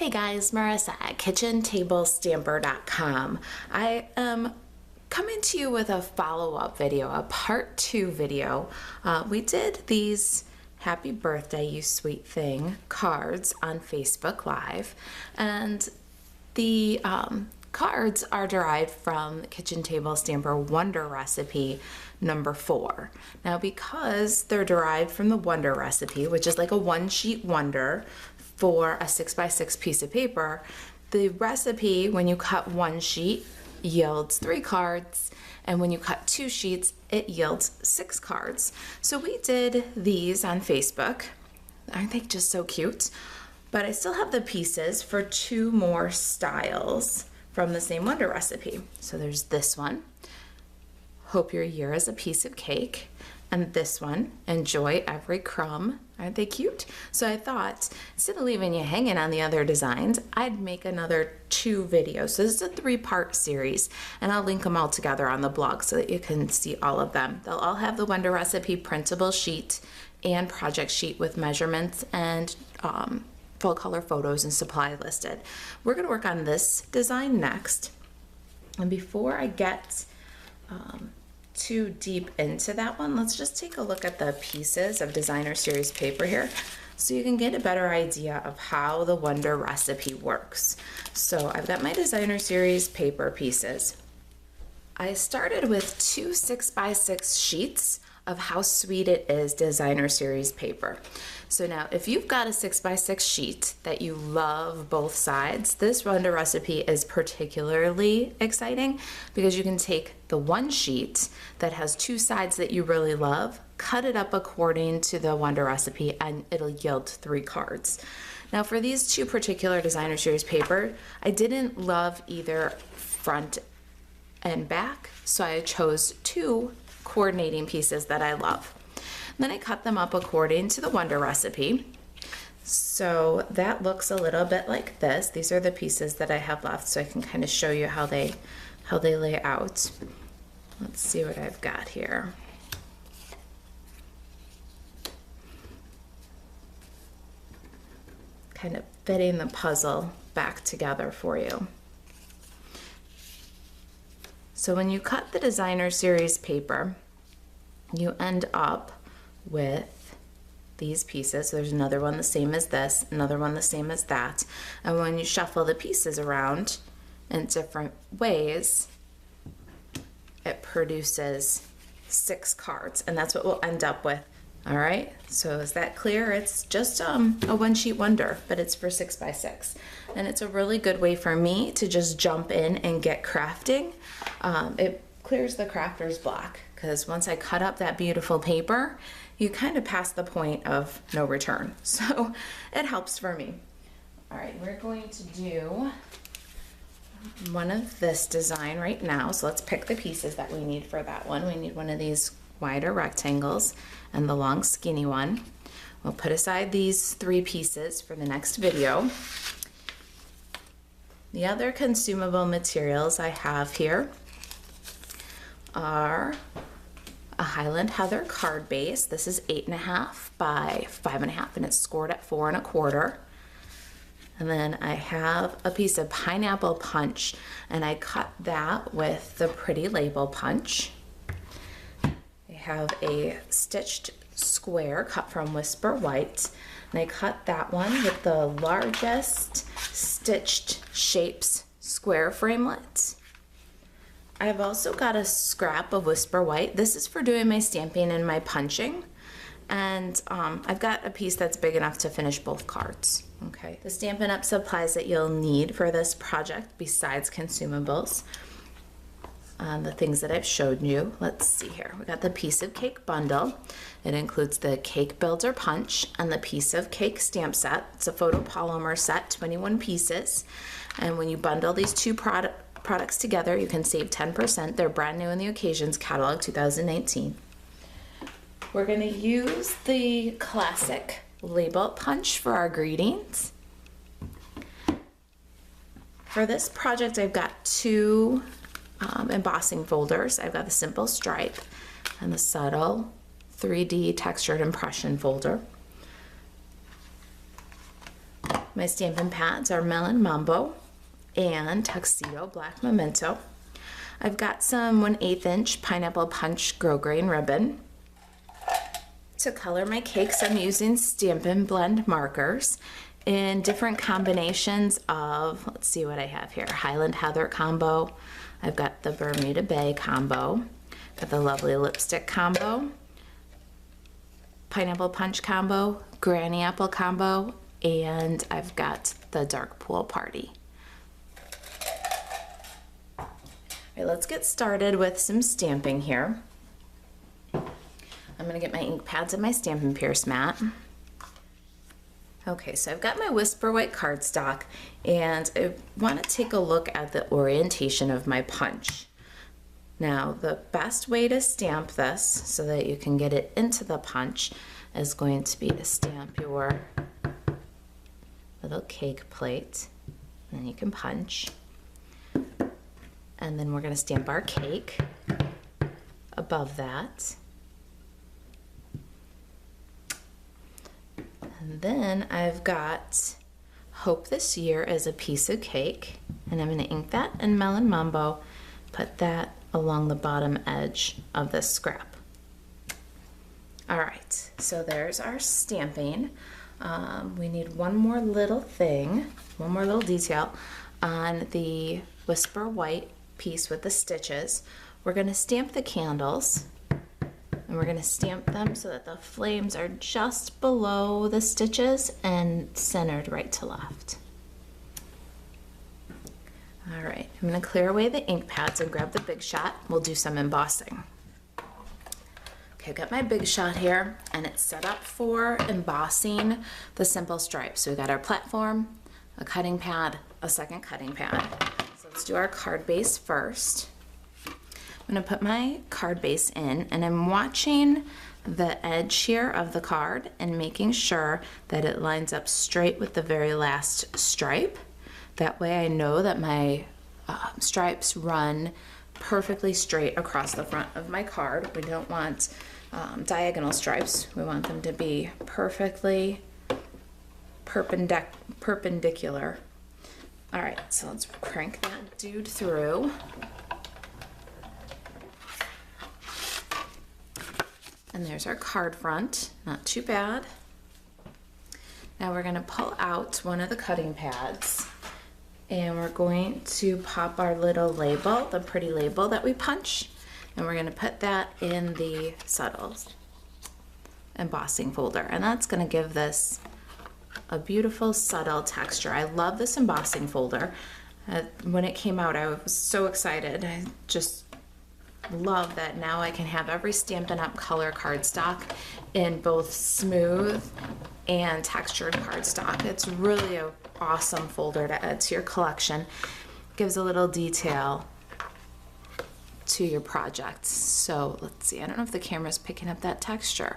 Hey guys, Marissa at KitchenTableStamper.com. I am coming to you with a follow-up video, a part 2 video. We did these happy birthday you sweet thing cards on Facebook Live, and the cards are derived from Kitchen Table Stamper Wonder Recipe number 4. Now, because they're derived from the Wonder Recipe, which is like a one-sheet wonder for a 6x6 piece of paper, the recipe, when you cut one sheet, yields 3 cards, and when you cut 2 sheets, it yields 6 cards. So we did these on Facebook. Aren't they just so cute? But I still have the pieces for 2 more styles from the same Wonder Recipe. So there's this one, Hope Your Year is a Piece of Cake, and this one, Enjoy Every Crumb. Aren't they cute? So I thought, instead of leaving you hanging on the other designs, I'd make another 2 videos. So this is a 3-part series, and I'll link them all together on the blog so that you can see all of them. They'll all have the Wonder Recipe printable sheet and project sheet with measurements and full color photos and supply listed. We're gonna work on this design next. And before I get too deep into that one, let's just take a look at the pieces of designer series paper here so you can get a better idea of how the Wonder Recipe works. So I've got my designer series paper pieces. I started with 2 6x6 sheets of How Sweet It Is designer series paper. So now if you've got a 6x6 sheet that you love both sides, this Wonder Recipe is particularly exciting because you can take the one sheet that has 2 sides that you really love, cut it up according to the Wonder Recipe, and it'll yield 3 cards. Now for these 2 particular designer series paper, I didn't love either front and back, so I chose 2 coordinating pieces that I love. Then I cut them up according to the Wonder Recipe. So that looks a little bit like this. These are the pieces that I have left, so I can kind of show you how they lay out. Let's see what I've got here. Kind of fitting the puzzle back together for you. So when you cut the designer series paper, you end up with these pieces. There's another one the same as this, another one the same as that. And when you shuffle the pieces around in different ways, it produces 6 cards, and that's what we'll end up with. All right, so is that clear? It's just a one-sheet wonder, but it's for 6x6. And it's a really good way for me to just jump in and get crafting. It clears the crafter's block, because once I cut up that beautiful paper, you kind of pass the point of no return. So it helps for me. All right, we're going to do one of this design right now. So let's pick the pieces that we need for that one. We need one of these wider rectangles and the long skinny one. We'll put aside these 3 pieces for the next video. The other consumable materials I have here are a Highland Heather card base. This is 8.5 by 5.5, and it's scored at 4 1/4. And then I have a piece of pineapple punch, and I cut that with the Pretty Label punch. I have a stitched square cut from Whisper White, and I cut that one with the largest stitched shapes square framelit. I've also got a scrap of Whisper White. This is for doing my stamping and my punching. And I've got a piece that's big enough to finish both cards. Okay. The Stampin' Up supplies that you'll need for this project, besides consumables, the things that I've showed you. Let's see here. We got the Piece of Cake bundle. It includes the Cake Builder punch and the Piece of Cake stamp set. It's a photopolymer set, 21 pieces. And when you bundle these 2 products together, you can save 10%. They're brand new in the Occasions Catalog 2019. We're going to use the classic label punch for our greetings. For this project, I've got 2 embossing folders. I've got the simple stripe and the subtle 3D textured impression folder. My stamping pads are Melon Mambo and Tuxedo Black Memento. I've got some 1/8 inch Pineapple Punch grosgrain ribbon. To color my cakes, I'm using Stampin' Blend markers in different combinations of, let's see what I have here, Highland Heather combo. I've got the Bermuda Bay combo, got the lovely lipstick combo, Pineapple Punch combo, Granny Apple combo, and I've got the Dark Pool Party. All right, let's get started with some stamping here. I'm gonna get my ink pads and my Stampin' Pierce mat. Okay, so I've got my Whisper White cardstock, and I want to take a look at the orientation of my punch. Now, the best way to stamp this so that you can get it into the punch is going to be to stamp your little cake plate, and then you can punch. And then we're going to stamp our cake above that. And then I've got Hope This Year as a piece of cake, and I'm going to ink that in Melon Mambo, put that along the bottom edge of this scrap. All right, so there's our stamping. We need one more little thing, one more little detail on the Whisper White piece with the stitches. We're going to stamp the candles. And we're going to stamp them so that the flames are just below the stitches and centered right to left. All right, I'm going to clear away the ink pads and grab the Big Shot. We'll do some embossing. Okay, I've got my Big Shot here, and it's set up for embossing the simple stripes. So we've got our platform, a cutting pad, a second cutting pad. So let's do our card base first. I'm going to put my card base in, and I'm watching the edge here of the card and making sure that it lines up straight with the very last stripe. That way I know that my stripes run perfectly straight across the front of my card. We don't want diagonal stripes. We want them to be perfectly perpendicular. All right, so let's crank that dude through. And there's our card front, not too bad. Now we're gonna pull out one of the cutting pads, and we're going to pop our little label, the pretty label that we punch, and we're gonna put that in the subtle embossing folder. And that's gonna give this a beautiful subtle texture. I love this embossing folder. When it came out, I was so excited. I just love that now I can have every Stampin' Up color cardstock in both smooth and textured cardstock. It's really an awesome folder to add to your collection. Gives a little detail to your project. So let's see, I don't know if the camera's picking up that texture,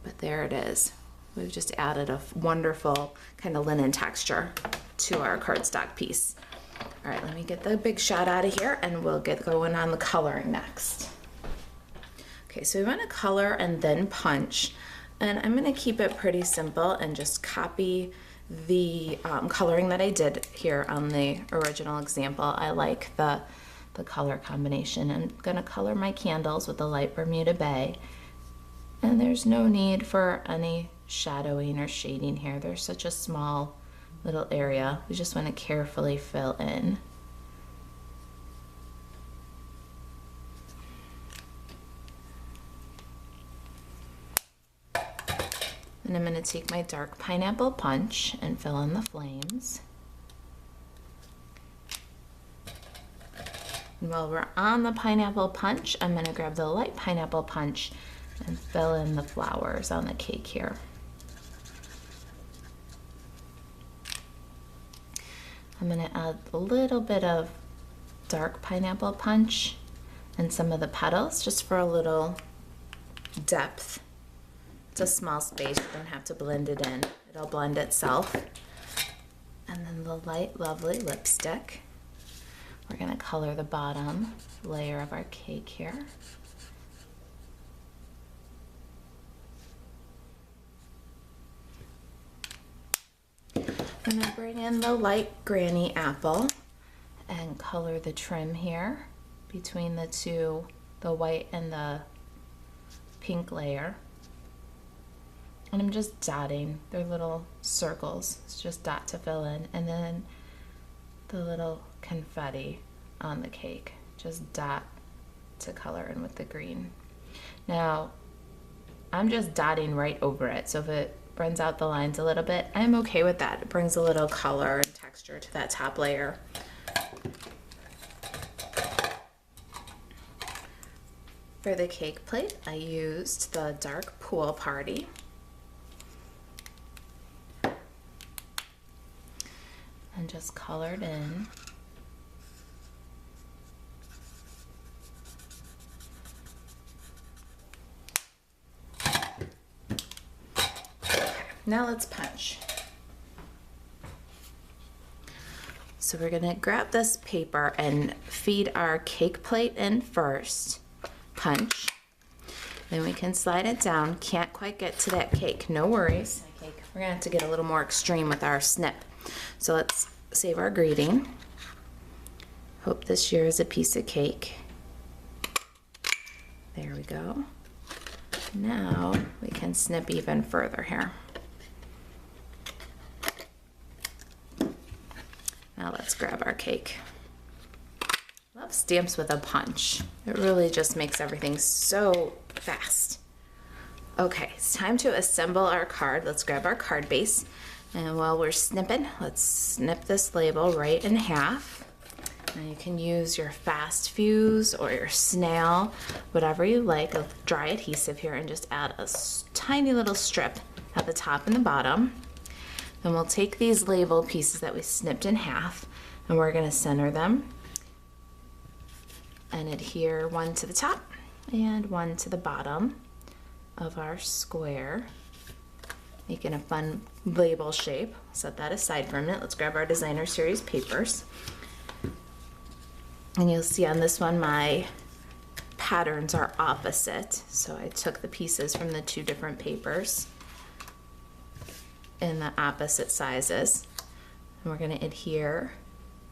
but there it is. We've just added a wonderful kind of linen texture to our cardstock piece. All right, let me get the Big Shot out of here, and we'll get going on the coloring next. Okay, so we want to color and then punch, and I'm going to keep it pretty simple and just copy the coloring that I did here on the original example. I like the color combination. I'm going to color my candles with the light Bermuda Bay, and there's no need for any shadowing or shading here. There's such a small little area. We just want to carefully fill in. And I'm going to take my dark pineapple punch and fill in the flames. And while we're on the pineapple punch, I'm going to grab the light pineapple punch and fill in the flowers on the cake here. I'm going to add a little bit of dark pineapple punch and some of the petals just for a little depth. It's a small space, you don't have to blend it in. It'll blend itself. And then the light, lovely lipstick. We're going to color the bottom layer of our cake here. I'm gonna bring in the light granny apple and color the trim here between the two, the white and the pink layer. And I'm just dotting. They're little circles. It's just dot to fill in. And then the little confetti on the cake. Just dot to color in with the green. Now, I'm just dotting right over it. So if it runs out the lines a little bit, I'm okay with that. It brings a little color and texture to that top layer. For the cake plate, I used the dark Pool Party. And just colored in. Now let's punch. So we're gonna grab this paper and feed our cake plate in first. Punch. Then we can slide it down. Can't quite get to that cake, no worries. We're gonna have to get a little more extreme with our snip. So let's save our greeting. Hope this year is a piece of cake. There we go. Now we can snip even further here. Now let's grab our cake. Love stamps with a punch. It really just makes everything so fast. Okay, it's time to assemble our card. Let's grab our card base. And while we're snipping, let's snip this label right in half. Now you can use your fast fuse or your snail, whatever you like, of dry adhesive here, and just add a tiny little strip at the top and the bottom. Then we'll take these label pieces that we snipped in half and we're gonna center them and adhere one to the top and one to the bottom of our square, making a fun label shape. Set that aside for a minute. Let's grab our designer series papers. And you'll see on this one my patterns are opposite. So I took the pieces from the two different papers in the opposite sizes. And we're gonna adhere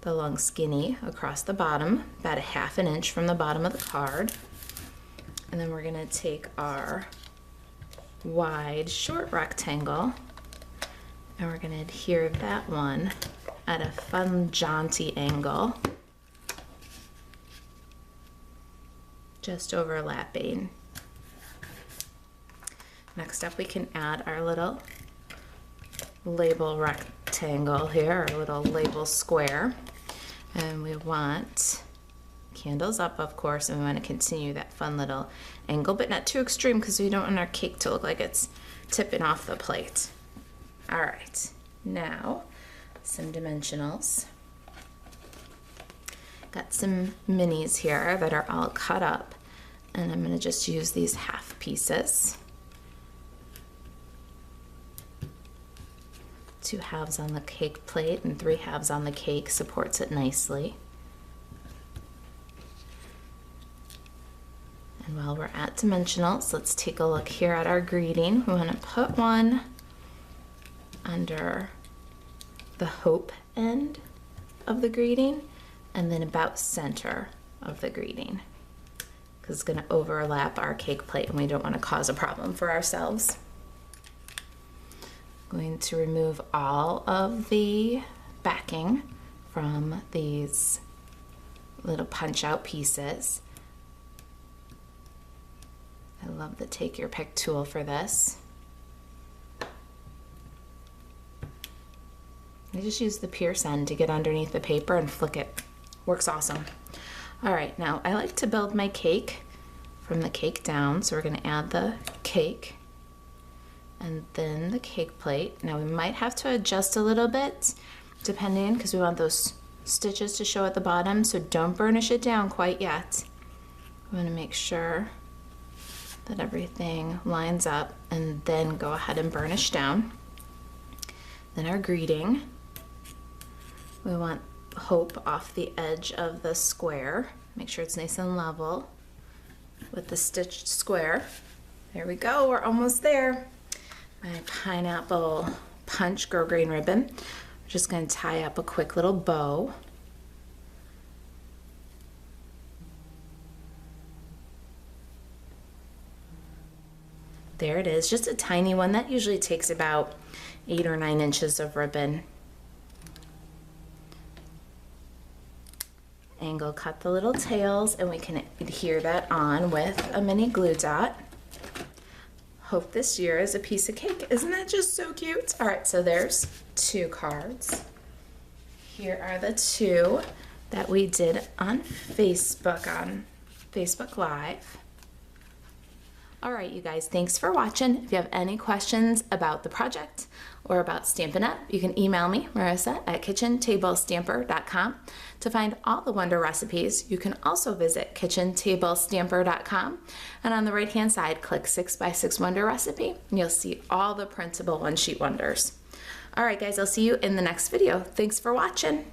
the long skinny across the bottom, about a ½ inch from the bottom of the card. And then we're gonna take our wide short rectangle and we're gonna adhere that one at a fun jaunty angle, just overlapping. Next up we can add our little label rectangle here, our little label square, and we want candles up, of course, and we want to continue that fun little angle, but not too extreme because we don't want our cake to look like it's tipping off the plate. All right, now some dimensionals. Got some minis here that are all cut up, and I'm going to just use these half pieces. 2 halves on the cake plate and 3 halves on the cake supports it nicely. And while we're at dimensionals, let's take a look here at our greeting. We want to put one under the hope end of the greeting and then about center of the greeting, because it's going to overlap our cake plate and we don't want to cause a problem for ourselves. Going to remove all of the backing from these little punch out pieces. I love the take your pick tool for this. I just use the pierce end to get underneath the paper and flick it. Works awesome. All right, now I like to build my cake from the cake down, so we're gonna add the cake and then the cake plate. Now we might have to adjust a little bit depending, because we want those stitches to show at the bottom, so don't burnish it down quite yet. We want to make sure that everything lines up and then go ahead and burnish down. Then our greeting, we want hope off the edge of the square. Make sure it's nice and level with the stitched square. There we go, we're almost there. My pineapple punch grosgrain ribbon. We're just going to tie up a quick little bow. There it is, just a tiny one. That usually takes about 8 or 9 inches of ribbon. Angle cut the little tails, and we can adhere that on with a mini glue dot. Hope this year is a piece of cake. Isn't that just so cute? All right, so there's 2 cards. Here are the 2 that we did on Facebook Live. All right, you guys, thanks for watching. If you have any questions about the project or about Stampin' Up, you can email me, Marisa, at kitchentablestamper.com. To find all the Wonder recipes, you can also visit kitchentablestamper.com. And on the right-hand side, click 6x6 Wonder recipe, and you'll see all the printable one-sheet wonders. All right, guys, I'll see you in the next video. Thanks for watching.